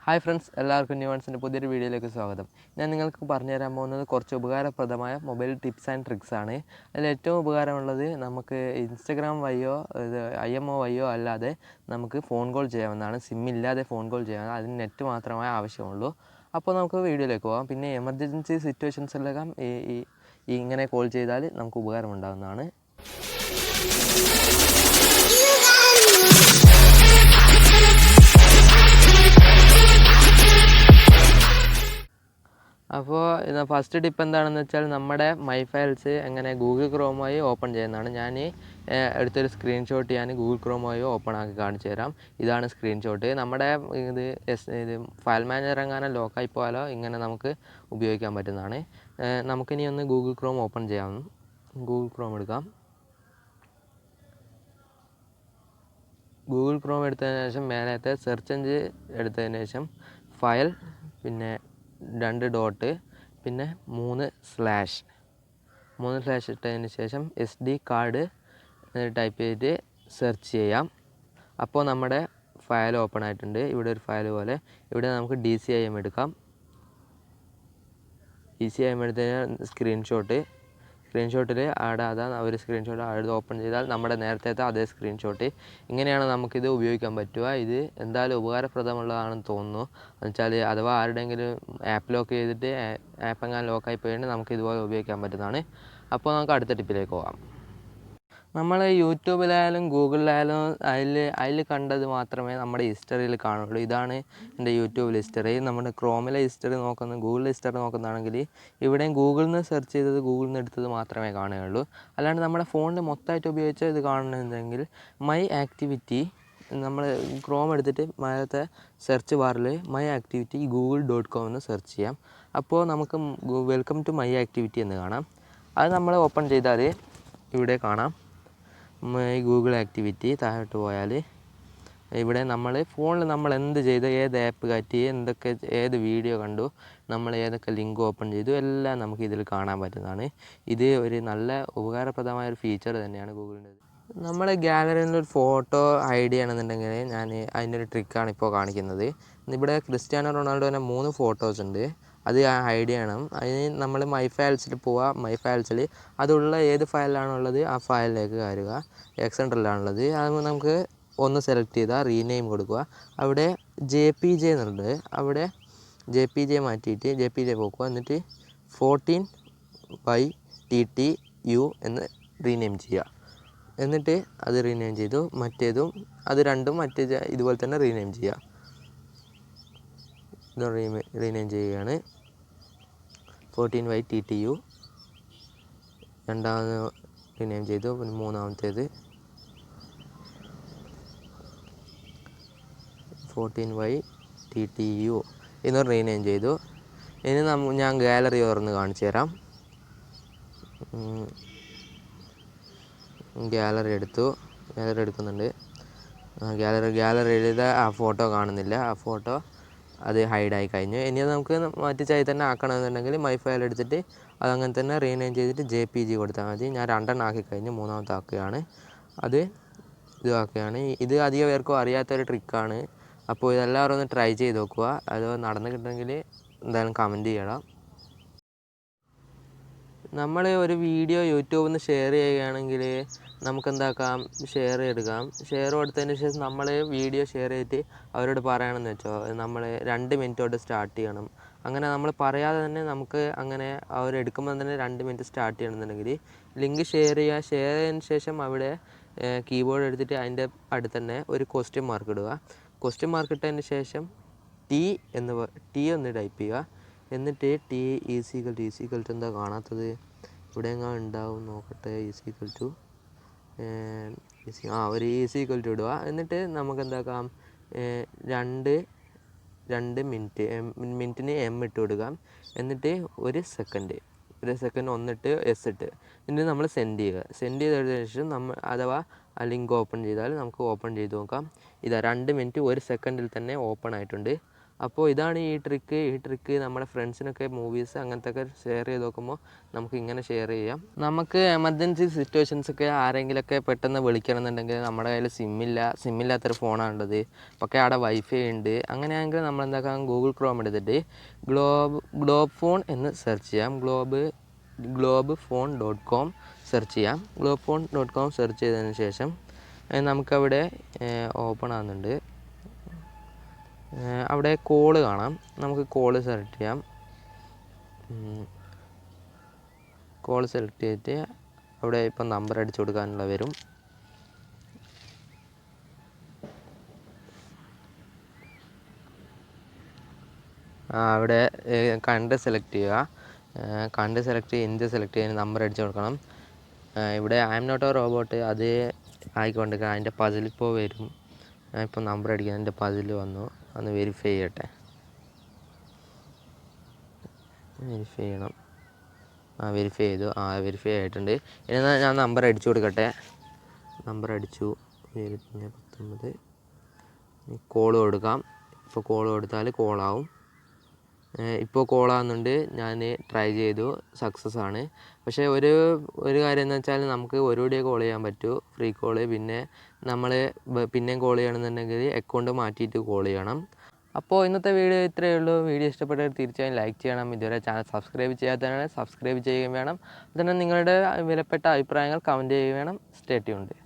Hi friends, എല്ലാവർക്കും ന്യൂവൺസിൻ്റെ പുതിയൊരു വീഡിയോയിലേക്ക് സ്വാഗതം. ഞാൻ നിങ്ങൾക്ക് പറഞ്ഞു തരാൻ പോകുന്നത് കുറച്ച് ഉപകാരപ്രദമായ മൊബൈൽ ടിപ്സ് ആൻഡ് ട്രിക്സ് ആണ്. അതിൽ ഏറ്റവും ഉപകാരമുള്ളത് നമുക്ക് ഇൻസ്റ്റഗ്രാം വഴിയോ IMO വഴിയോ അല്ലാതെ നമുക്ക് ഫോൺ കോൾ ചെയ്യാവുന്നതാണ്. സിം ഇല്ലാതെ ഫോൺ കോൾ ചെയ്യാവുന്ന, അതിന് നെറ്റ് മാത്രമേ ആവശ്യമുള്ളൂ. അപ്പോൾ നമുക്ക് വീഡിയോയിലേക്ക് പോകാം. പിന്നെ എമർജൻസി സിറ്റുവേഷൻസിലെല്ലാം ഇങ്ങനെ കോൾ ചെയ്താൽ നമുക്ക് ഉപകാരമുണ്ടാകുന്നതാണ്. അപ്പോൾ ഫസ്റ്റ് ടിപ്പ് എന്താണെന്ന് വെച്ചാൽ നമ്മുടെ മൈ ഫയൽസ് എങ്ങനെ ഗൂഗിൾ ക്രോം വഴി ഓപ്പൺ ചെയ്യുന്നതാണ്. ഞാൻ എടുത്തൊരു സ്ക്രീൻഷോട്ട് ഞാൻ ഗൂഗിൾ ക്രോം വഴി ഓപ്പൺ ആക്കി കാണിച്ചു തരാം. ഇതാണ് സ്ക്രീൻഷോട്ട്. നമ്മുടെ ഇത് ഫയൽ മാനേജർ എങ്ങാനും ലോക്കായി പോയാലോ ഇങ്ങനെ നമുക്ക് ഉപയോഗിക്കാൻ പറ്റുന്നതാണ്. നമുക്കിനി ഒന്ന് ഗൂഗിൾ ക്രോം ഓപ്പൺ ചെയ്യാം. ഗൂഗിൾ ക്രോം എടുക്കാം. ഗൂഗിൾ ക്രോം എടുത്തതിന് ശേഷം മേലത്തെ സെർച്ച് എഞ്ചിൻ എടുത്തതിന് ശേഷം ഫയൽ, പിന്നെ 2 ഡോട്ട്, പിന്നെ 3 സ്ലാഷ് ഇട്ടതിന് ശേഷം SD കാർഡ് ടൈപ്പ് ചെയ്ത് സെർച്ച് ചെയ്യാം. അപ്പോൾ നമ്മുടെ ഫയൽ ഓപ്പൺ ആയിട്ടുണ്ട്. ഇവിടെ ഒരു ഫയൽ പോലെ ഇവിടെ നമുക്ക് DCIM എടുക്കാം. DCIM എടുത്ത് കഴിഞ്ഞാൽ സ്ക്രീൻഷോട്ടിൽ അതാണ് ഒരു സ്ക്രീൻഷോട്ട് അത് ഓപ്പൺ ചെയ്താൽ നമ്മുടെ നേരത്തെ അതേ സ്ക്രീൻഷോട്ട്. ഇങ്ങനെയാണ് നമുക്കിത് ഉപയോഗിക്കാൻ പറ്റുക. ഇത് എന്തായാലും ഉപകാരപ്രദമുള്ളതാണെന്ന് തോന്നുന്നു. എന്നുവെച്ചാൽ അഥവാ ആരുടെയെങ്കിലും ആപ്പ് ലോക്ക് ചെയ്തിട്ട് ആപ്പ് എങ്ങനെ ലോക്കായി പോയിട്ട് നമുക്ക് ഇതുപോലെ ഉപയോഗിക്കാൻ പറ്റുന്നതാണ്. അപ്പോൾ നമുക്ക് അടുത്ത ടിപ്പിലേക്ക് പോകാം. നമ്മൾ യൂട്യൂബിലായാലും ഗൂഗിളിലായാലും അതിൽ കണ്ടത് മാത്രമേ നമ്മുടെ ഹിസ്റ്ററിയിൽ കാണുള്ളൂ. ഇതാണ് എൻ്റെ യൂട്യൂബിൽ ഹിസ്റ്ററി. നമ്മുടെ ക്രോമിലെ ഹിസ്റ്ററി ഗൂഗിൾ ഹിസ്റ്ററി നോക്കുന്നതാണെങ്കിൽ ഇവിടെയും ഗൂഗിളിൽ നിന്ന് സെർച്ച് ചെയ്തത് ഗൂഗിളിൽ നിന്ന് എടുത്തത് മാത്രമേ കാണുകയുള്ളൂ. അല്ലാണ്ട് നമ്മുടെ ഫോണിൽ മൊത്തമായിട്ട് ഉപയോഗിച്ച് ഇത് കാണണമെന്നുണ്ടെങ്കിൽ മൈ ആക്ടിവിറ്റി, നമ്മൾ ക്രോം എടുത്തിട്ട് മേലത്തെ സെർച്ച് ബാറിൽ മൈ ആക്ടിവിറ്റി google.com എന്ന് സെർച്ച് ചെയ്യാം. അപ്പോൾ നമുക്ക് വെൽക്കം ടു മൈ ആക്ടിവിറ്റി എന്ന് കാണാം. അത് നമ്മൾ ഓപ്പൺ ചെയ്താൽ ഇവിടെ കാണാം മൈ ഗൂഗിൾ ആക്ടിവിറ്റി. താഴോട്ട് പോയാൽ ഇവിടെ നമ്മൾ ഫോണിൽ നമ്മൾ എന്ത് ചെയ്തു, ഏത് ആപ്പ് കയറ്റി, ഏത് വീഡിയോ കണ്ടു, നമ്മൾ ഏതൊക്കെ ലിങ്ക് ഓപ്പൺ ചെയ്തു, എല്ലാം നമുക്ക് ഇതിൽ കാണാൻ പറ്റുന്നതാണ്. ഇത് ഒരു നല്ല ഉപകാരപ്രദമായ ഒരു ഫീച്ചർ തന്നെയാണ് ഗൂഗിളിൻ്റെ. നമ്മുടെ ഗാലറിയിൽ ഒരു ഫോട്ടോ ഹൈഡ് ചെയ്യണമെന്നുണ്ടെങ്കിൽ ഞാൻ അതിൻ്റെ ഒരു ട്രിക്കാണ് ഇപ്പോൾ കാണിക്കുന്നത്. ഇവിടെ ക്രിസ്ത്യാനോ റൊണാൾഡോൻ്റെ 3 ഫോട്ടോസ് ഉണ്ട്. അത് ഹൈഡ് ചെയ്യണം. അതിന് നമ്മൾ മൈ ഫയൽസിൽ പോവുക. മൈ ഫയൽസിൽ അതുള്ള ഏത് ഫയലിലാണുള്ളത് ആ ഫയലിലേക്ക് കയറുക. എക്സെൻട്രലാണുള്ളത്. അത് നമുക്ക് ഒന്ന് സെലക്ട് ചെയ്താൽ റീനെയിം കൊടുക്കുക. അവിടെ JPG എന്നുണ്ട്. അവിടെ JPG മാറ്റിയിട്ട് JPG പോക്കുക. എന്നിട്ട് 14/TTU എന്ന് റീനെയിം ചെയ്യുക. എന്നിട്ട് അത് റീനെയിം ചെയ്തു. മറ്റേതും അത് രണ്ടും ഇതുപോലെ തന്നെ റീനെയിം ചെയ്യുക. ഇത് റീനെയിം ചെയ്യുകയാണ്. 14/TTU രണ്ടാമത് റീനെയിം ചെയ്തു. പിന്നെ മൂന്നാമത്തേത് 14/TTU എന്ന് റീനെയിം ചെയ്തു. ഇനി ഞാൻ ഗാലറി തുറന്ന് കാണിച്ചു തരാം. ഗാലറി എടുക്കുന്നുണ്ട്. ഗാലറിയിലെ ആ ഫോട്ടോ കാണുന്നില്ല. ആ ഫോട്ടോ അത് ഹൈഡായി കഴിഞ്ഞു. ഇനി നമുക്ക് മറ്റു തന്നെ ആക്കണമെന്നുണ്ടെങ്കിൽ മൈ ഫയൽ എടുത്തിട്ട് അതങ്ങനെ തന്നെ റീനെയിം ചെയ്തിട്ട് JPG കൊടുത്താൽ മതി. ഞാൻ 2 ആക്കി കഴിഞ്ഞു. മൂന്നാമത്തെ ആക്കുകയാണ്. അത് ഇതാക്കുകയാണ്. ഇത് അധികം പേർക്കും അറിയാത്തൊരു ട്രിക്കാണ്. അപ്പോൾ ഇതെല്ലാവരും ഒന്ന് ട്രൈ ചെയ്ത് നോക്കുക. അത് നടന്നിട്ടുണ്ടെങ്കിൽ എന്തായാലും കമൻറ്റ് ചെയ്യണം. നമ്മൾ ഒരു വീഡിയോ യൂട്യൂബിൽ നിന്ന് ഷെയർ ചെയ്യുകയാണെങ്കിൽ നമുക്കെന്താക്കാം, ഷെയർ എടുക്കാം. ഷെയർ കൊടുത്തതിന് ശേഷം നമ്മൾ വീഡിയോ ഷെയർ ചെയ്തിട്ട് അവരോട് പറയണമെന്ന് വെച്ചോ, നമ്മൾ 2 മിനിറ്റ് തൊട്ട് സ്റ്റാർട്ട് ചെയ്യണം. അങ്ങനെ നമ്മൾ പറയാതെ തന്നെ നമുക്ക് അങ്ങനെ അവരെടുക്കുമ്പോൾ തന്നെ 2 മിനിറ്റ് സ്റ്റാർട്ട് ചെയ്യണമെന്നുണ്ടെങ്കിൽ ലിങ്ക് ഷെയർ ചെയ്യുക. ഷെയർ ചെയ്തതിന് ശേഷം അവിടെ കീബോർഡ് എടുത്തിട്ട് അതിൻ്റെ അടുത്ത് തന്നെ ഒരു ക്വസ്റ്റ്യൻ മാർക്ക് ഇടുക. ക്വസ്റ്റ്യൻ മാർക്ക് ഇട്ടതിന് ശേഷം ടി ഒന്ന് ടൈപ്പ് ചെയ്യുക. എന്നിട്ട് T ഈസിക്കൽ ടു എന്താ കാണാത്തത്, ഇവിടെ എങ്ങനെ ഉണ്ടാവും നോക്കട്ടെ. ഈസിക്കൽ ടു ഒരു ഈസിക്കൽ ടു ഇടുക. എന്നിട്ട് നമുക്ക് എന്താക്കാം, 2 മിനിറ്റിന് M ഇട്ട് കൊടുക്കുക. എന്നിട്ട് 1 സെക്കൻഡ് ഒന്നിട്ട് S ഇട്ട് എന്നിട്ട് നമ്മൾ സെൻഡ് ചെയ്തതിന് ശേഷം അഥവാ ആ ലിങ്ക് ഓപ്പൺ ചെയ്താൽ നമുക്ക് ഓപ്പൺ ചെയ്ത് നോക്കാം. ഇതാ 2 മിനിറ്റ് 1 സെക്കൻഡിൽ തന്നെ ഓപ്പൺ ആയിട്ടുണ്ട്. അപ്പോൾ ഇതാണ് ഈ ട്രിക്ക് നമ്മുടെ ഫ്രണ്ട്സിനൊക്കെ മൂവീസ് അങ്ങനത്തെയൊക്കെ ഷെയർ ചെയ്ത് നോക്കുമ്പോൾ നമുക്ക് ഇങ്ങനെ ഷെയർ ചെയ്യാം. നമുക്ക് എമർജൻസി സിറ്റുവേഷൻസൊക്കെ ആരെങ്കിലുമൊക്കെ പെട്ടെന്ന് വിളിക്കണം എന്നുണ്ടെങ്കിൽ നമ്മുടെ കയ്യിൽ സിമ്മില്ലാത്തൊരു ഫോണാണുള്ളത്, പക്ഷേ അവിടെ വൈഫൈ ഉണ്ട്. അങ്ങനെയാണെങ്കിൽ നമ്മൾ എന്താക്കാം, ഗൂഗിൾ ക്രോം എടുത്തിട്ട് ഗ്ലോബ് ഫോൺ എന്ന് സെർച്ച് ചെയ്യാം. globefone.com സെർച്ച് ചെയ്യാം. globefone.com സെർച്ച് ചെയ്തതിന് ശേഷം നമുക്കവിടെ ഓപ്പൺ ആകുന്നുണ്ട്. അവിടെ കോള് കാണാം. നമുക്ക് കോള് സെലക്ട് ചെയ്യാം. കോൾ സെലക്ട് ചെയ്തിട്ട് അവിടെ ഇപ്പം നമ്പർ അടിച്ചു കൊടുക്കാനുള്ള വരും. അവിടെ കൺട്രി സെലക്ട് ചെയ്യുക. കൺട്രി സെലക്ട് ചെയ്ത് ഇന്ത്യ സെലക്ട് ചെയ്ത് നമ്പർ അടിച്ചു കൊടുക്കണം. ഇവിടെ I am not a robot അത് ആയിക്കൊണ്ടിരിക്കുക. അതിൻ്റെ പസിലിപ്പോൾ വരും. ഇപ്പോൾ നമ്പർ അടിക്കാൻ എൻ്റെ പസിൽ വന്നു. ഒന്ന് വെരിഫൈ ചെയ്യട്ടെ. വെരിഫൈ ചെയ്യണം. വെരിഫൈ ചെയ്തു. വെരിഫൈ ആയിട്ടുണ്ട്. ഇനി ഞാൻ നമ്പർ അടിച്ചു കൊടുക്കട്ടെ. നമ്പർ അടിച്ചു. 19. കോള് കൊടുക്കാം. ഇപ്പോൾ കോള് കൊടുത്താൽ കോളാവും. ഇപ്പോൾ കോളാകുന്നുണ്ട്. ഞാൻ ട്രൈ ചെയ്തു, സക്സസ് ആണ്. പക്ഷേ ഒരു കാര്യം എന്ന് വെച്ചാൽ നമുക്ക് ഒരു കൂടിയേ കോൾ ചെയ്യാൻ പറ്റൂ, ഫ്രീ കോള്. പിന്നെ നമ്മൾ പിന്നെയും കോൾ ചെയ്യണമെന്നുണ്ടെങ്കിൽ അക്കൗണ്ട് മാറ്റിയിട്ട് കോൾ ചെയ്യണം. അപ്പോൾ ഇന്നത്തെ വീഡിയോ ഇത്രയേ ഉള്ളൂ. വീഡിയോ ഇഷ്ടപ്പെട്ടവർ തീർച്ചയായും ലൈക്ക് ചെയ്യണം. ഇതുവരെ ചാനൽ സബ്സ്ക്രൈബ് ചെയ്യാത്തതാണ് സബ്സ്ക്രൈബ് ചെയ്യുകയും വേണം. അതുതന്നെ നിങ്ങളുടെ വിലപ്പെട്ട അഭിപ്രായങ്ങൾ കമൻറ്റ് ചെയ്യുകയും വേണം. Stay tuned.